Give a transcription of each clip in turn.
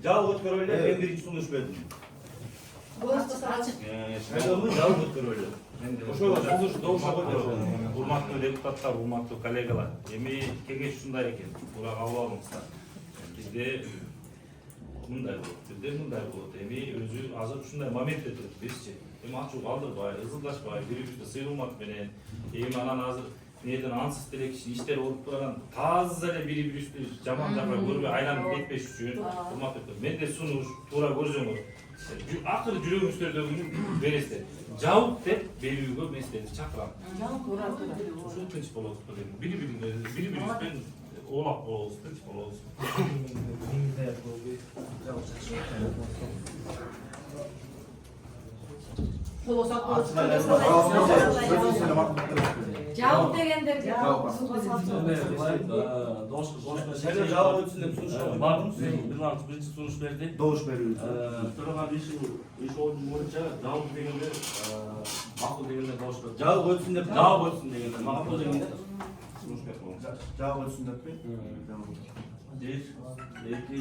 Жалгы өткөрөлү мен биринчи сунуш бердим. Жалгы өткөрөлү. Ошол сунуш добуш урматтуу депутаттар, урматтуу коллегалар. Эми кеңеш ушундай экен. Буга кабыл алыңыздар. Бизде мындай болот. Эми өзү азыр ушундай моментте туруп бизчи. Эми ачуу калтырбай, ызылдашпай, бири-бирибизди сыйгылмак менен, эми анан азыр неден ансыз делек иштер болуп турган таза эле бири-бирибизди жаман жакка көрбөй айланып кетпеш үчүн урматтуу менде сунуш туура көрсөңөр акыры жүрөгүңүздөрдөгүнү бересиздер. Жабык деп берүүгө мен силерди чакырам. Ушул тынч болот деп бири-бирибизден оолак болобуз, тынч болобуз. Жауап дегендерге Жабык өтсүн деп сунуш биринчи сунуш берди. добуш берүү. Төрөган иш орду боюнча жабык дегенде макул дегенде добуш берди. Жабык өтсүн деп Жабык өтсүн дегенде макул дегенде сунуш берди. жабык өтсүн деппи? 1, 2, 3,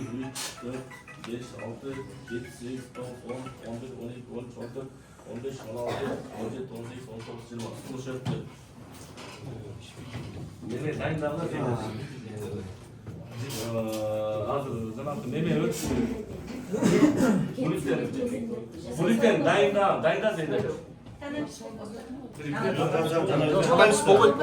4, 5, 6, 7, 8, 9, 10, 11, 12, 13, 14, 15, 16, 17, 18, 19, 20 сунуш берди. Неме дайындалды дейм. Азыр жанагы неме өтсүн. Полистен дайында дейм. Жок, болбойт.